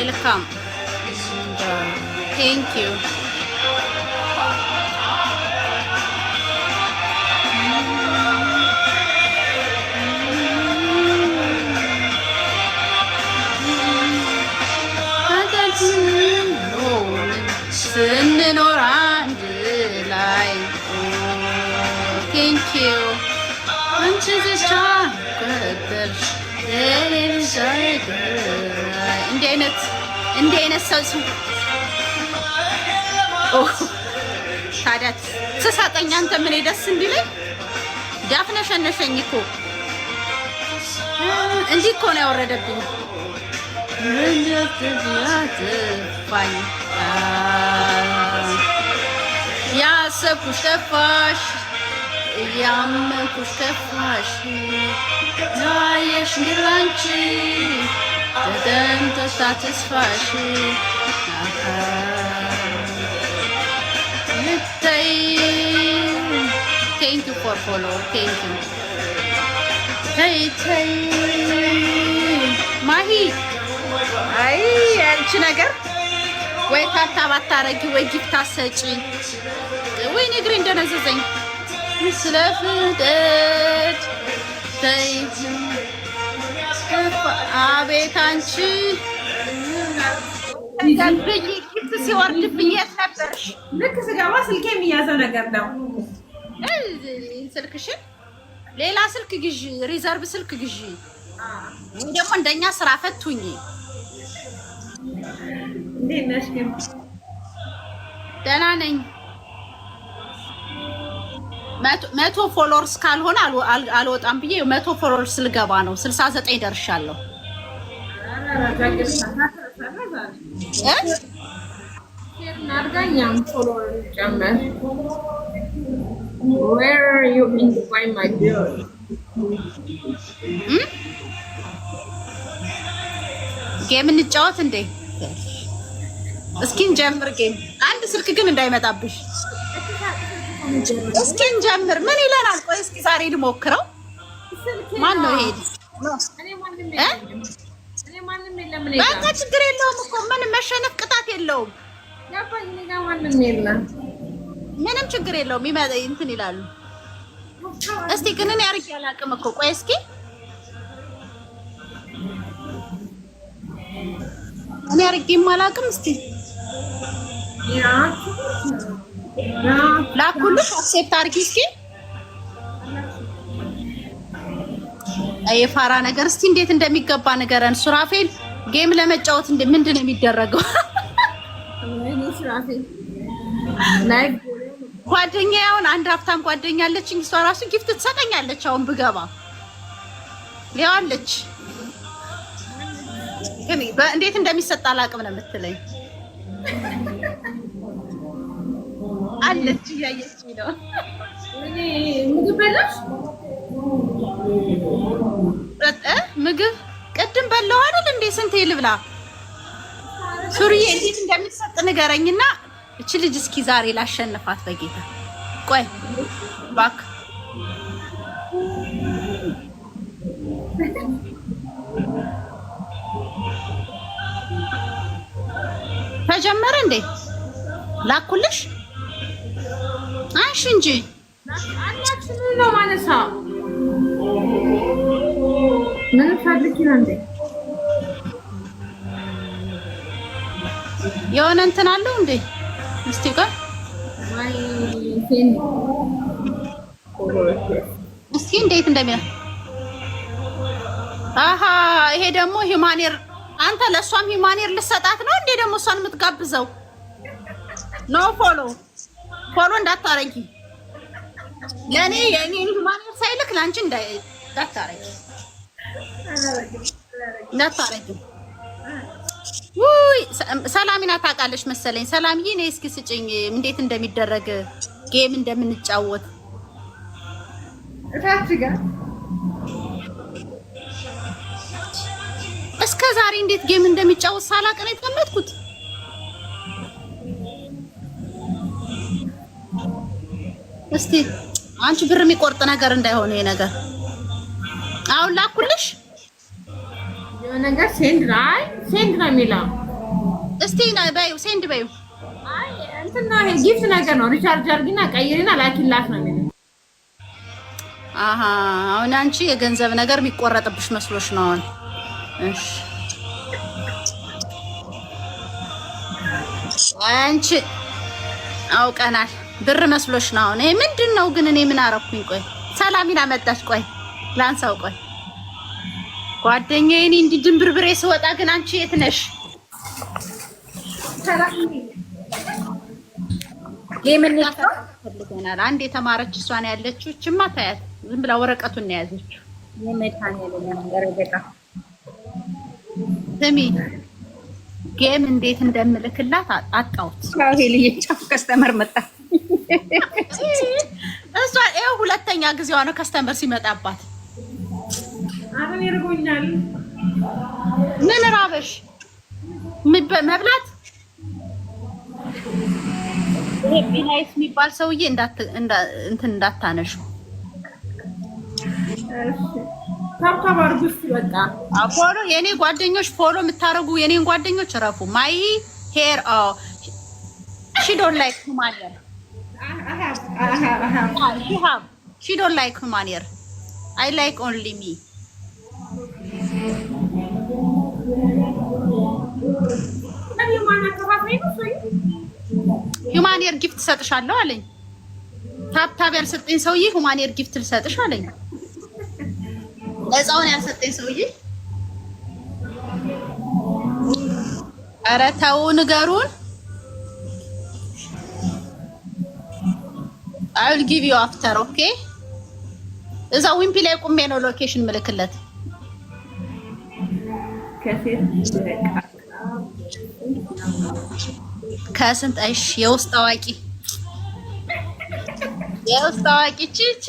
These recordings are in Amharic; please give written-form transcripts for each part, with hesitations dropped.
welcome. Thank you. ስንኖር አንድ ላይ ቴንክ ዩ አንቺ ብቻ ከተርሽ እንዲህ አይነት ሰው ታዲያ ስሰጠኝ አንተ ምን ደስ እንዲለኝ ዳፍነሸነሸኝ እኮ እንጂ እኮ ነው ያወረደብኝ። ያሰብኩሽ ጠፋሽ ያመንኩሽ ጠፋሽ ናየሽ ግራንቺ ተደንቶ ሳትስፋሽ ልታይ ቴንክ ዩ ፎር ፎሎ ቴንክ ዩ ተይ ማሂ አይ አንቺ ነገር ወይ ታታ ባታረጊ ወይ ጊፍት አሰጪ ወይ ንግሪ እንደነዘዘኝ ስለፍደት ተይ አቤት አንቺ ጋብኝ ጊፍት ሲወርድብኝ የት ነበርሽ? ልክ ስገባ ስልኬ የሚያዘው ነገር ነው። ስልክሽን ሌላ ስልክ ግዢ፣ ሪዘርቭ ስልክ ግዢ። ደግሞ እንደኛ ስራ ፈቱኝ። እንዴት ነሽ ግን? ደህና ነኝ። 100 ፎሎወርስ ካልሆነ አልወጣም ብዬ 100 ፎሎወርስ ልገባ ነው። 69 ደርሻለሁ። ጌም እንጫወት እንዴ? እስኪ እንጀምር ጌም። አንድ ስልክ ግን እንዳይመጣብሽ። እስኪ እንጀምር። ምን ይለናል? ቆይ እስኪ ዛሬ ልሞክረው። ማን ነው ይሄ? በቃ ችግር የለውም እኮ ምንም መሸነፍ ቅጣት የለውም። ምንም ችግር የለውም። እንትን ይላሉ። እስቲ ግን እኔ አርቄ አላውቅም እኮ። ቆይ እስኪ እኔ አርቄም አላውቅም። እስቲ ላኩልሽ አክሴፕት አድርጊ እስኪ። የፋራ ነገር እስቲ እንዴት እንደሚገባ ንገረን ሱራፌል። ጌም ለመጫወት ምንድን ነው የሚደረገው? ጓደኛዬ አሁን አንድ ሀብታም ጓደኛ አለችኝ። እሷ ራሱ ጊፍት ትሰጠኛለች። አሁን ብገባ ሊያዋለች ግን እንዴት እንደሚሰጥ አላውቅም ነው የምትለኝ። አለች እያየች ነው። ምግብ በላሽ? ምግብ ቅድም በላሁ አይደል እንዴ? ስንቴ ልብላ? ሱሪዬ እንዴት እንደሚሰጥ ንገረኝና እቺ ልጅ እስኪ ዛሬ ላሸንፋት በጌታ። ቆይ ባክ ተጀመረ እንዴ? ላኩልሽ አንቺ እንጂ አላችሁ ነው ማለሳ ምን ፈልጊ ነው እንዴ? የሆነ እንትን አለው እንዴ? እስቲ ቆይ ማይ ፌን እስኪ እንዴት እንደሚያ አሃ ይሄ ደግሞ ሂማኔር። አንተ ለሷም ሂማኔር ልሰጣት ነው እንዴ? ደግሞ እሷን የምትጋብዘው ኖ ፎሎ እንዳታረጊ። ለኔ የኔን ሂማኔር ሳይልክ ላንቺ እንዳታረጊ ውይ ሰላሚና ታውቃለች መሰለኝ። ሰላምዬ ነይ እስኪ ስጭኝ እንዴት እንደሚደረግ ጌም እንደምንጫወት እታች ጋር እስከ ዛሬ እንዴት ጌም እንደሚጫወት ሳላቅ ነው የተቀመጥኩት። እስቲ አንቺ ብር የሚቆርጥ ነገር እንዳይሆን ይሄ ነገር። አሁን ላኩልሽ የሆነ ነገር ሴንድ ላይ የሚለው እስቲ በይው ሴንድ በይው። አይ እንትና ጊፍት ነገር ነው። ሪቻርጅ አድርጊና ቀይሪና ላኪላት ነው የሚለው። አሃ አሁን አንቺ የገንዘብ ነገር የሚቆረጥብሽ መስሎሽ ነው አሁን? እሺ አንቺ አውቀናል። ብር መስሎሽ ነው አሁን? ይሄ ምንድነው ግን? እኔ ምን አረኩኝ? ቆይ ሰላሚና መጣች። ቆይ ላንሳው። ቆይ ጓደኛዬ እኔ እንዲህ ድንብርብሬ ስወጣ ግን አንቺ የት ነሽ? የምን ፈልገናል። አንድ የተማረች እሷን ያለችው እችማ ታያት ዝም ብላ ወረቀቱን ነው ያዘችው። ስሚ ጌም እንዴት እንደምልክላት አጣሁት። ይሄ ልየጫው ከስተመር መጣ። እሷ ይኸው ሁለተኛ ጊዜዋ ነው ከስተመር ሲመጣባት። አሁን ይርቦኛል። ምን ራበሽ? መብላት ይሄ ቢናይስ የሚባል ሰውዬ እንትን እንዳታነሹ። ታብታብ አድርጉ በቃ። ፎሎ የኔ ጓደኞች ፎሎ የምታረጉ የኔን ጓደኞች ረፉ። ማይ ሄር she don't like human hair. She don't like human hair. I like only me. ሁማን ሄር ጊፍት ሰጥሻለሁ አለኝ። ታብታብ ያልሰጠኝ ሰውዬ ሁማን ሄር ጊፍት ልሰጥሽ አለኝ። ነፃውን ያልሰጠኝ ሰውዬ ኧረ ተው ንገሩን። I will give you after okay። እዛ ዊምፒ ላይ ቁሜ ነው ሎኬሽን ምልክለት። ከስንት አይሽ የውስጥ አዋቂ ቺቺ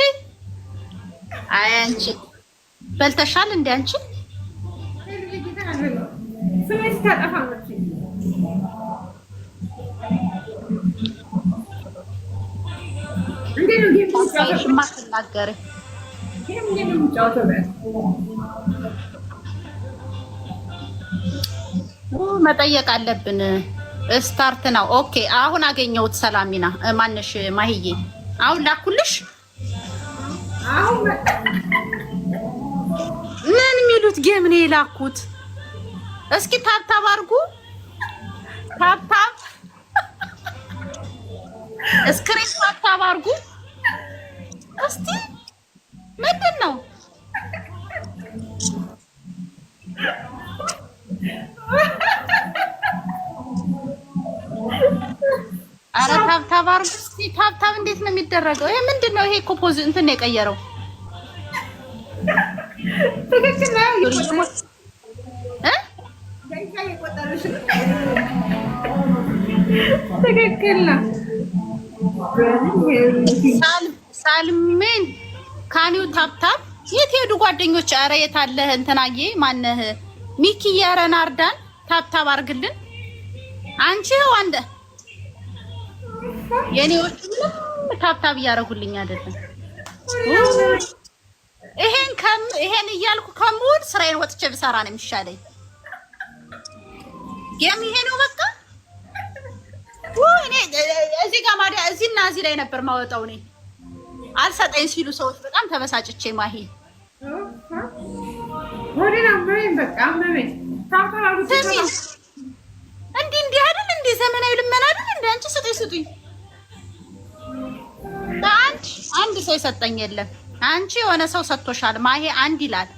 አይ አንቺ በልተሻል እንዴ አንቺ? ስሜት ታጠፋለች። እንዴ ነው ጌም ማትናገሪ? መጠየቅ አለብን። ስታርት ነው። ኦኬ አሁን አገኘሁት። ሰላሚና ማነሽ ማሂዬ አሁን ላኩልሽ። ምን የሚሉት ጌም ነው የላኩት? እስኪ ታብታብ አድርጉ። ታብታብ ስክሪን ታብታብ አድርጉ እስቲ። ምንድን ነው? ኧረ ታብታብ አድርጉ እስቲ። ታብታብ እንዴት ነው የሚደረገው? ይሄ ምንድን ነው? ይሄ ኮፖዝ እንትን ነው የቀየረው። ትክክል ነው። ትክክል ነው። ሳልሜን ካኒው ታብታብ የት ሄዱ ጓደኞች? ኧረ የት አለህ እንትናዬ ማነህ ሚኪ የረናርዳን ታብታብ አድርግልን አንቺ። አንደ የኔዎች ምንም ታብታብ እያደረጉልኝ አይደለም። ይሄን እያልኩ ከሙድ ስራዬን ወጥቼ ብሰራ ነው የሚሻለኝ። ይሄ ነው በቃ። እኔ እዚህ ጋር ማዲያ እዚህና እዚህ ላይ ነበር ማወጣው። እኔ አልሰጠኝ ሲሉ ሰዎች በጣም ተበሳጭቼ ማሂ እንዲህ አይደል እንዴ? ዘመናዊ ልመና አይደል እንዴ? አንቺ ስጡኝ። አንድ ሰው የሰጠኝ የለም። አንቺ የሆነ ሰው ሰጥቶሻል። ማሂ አንድ ይላል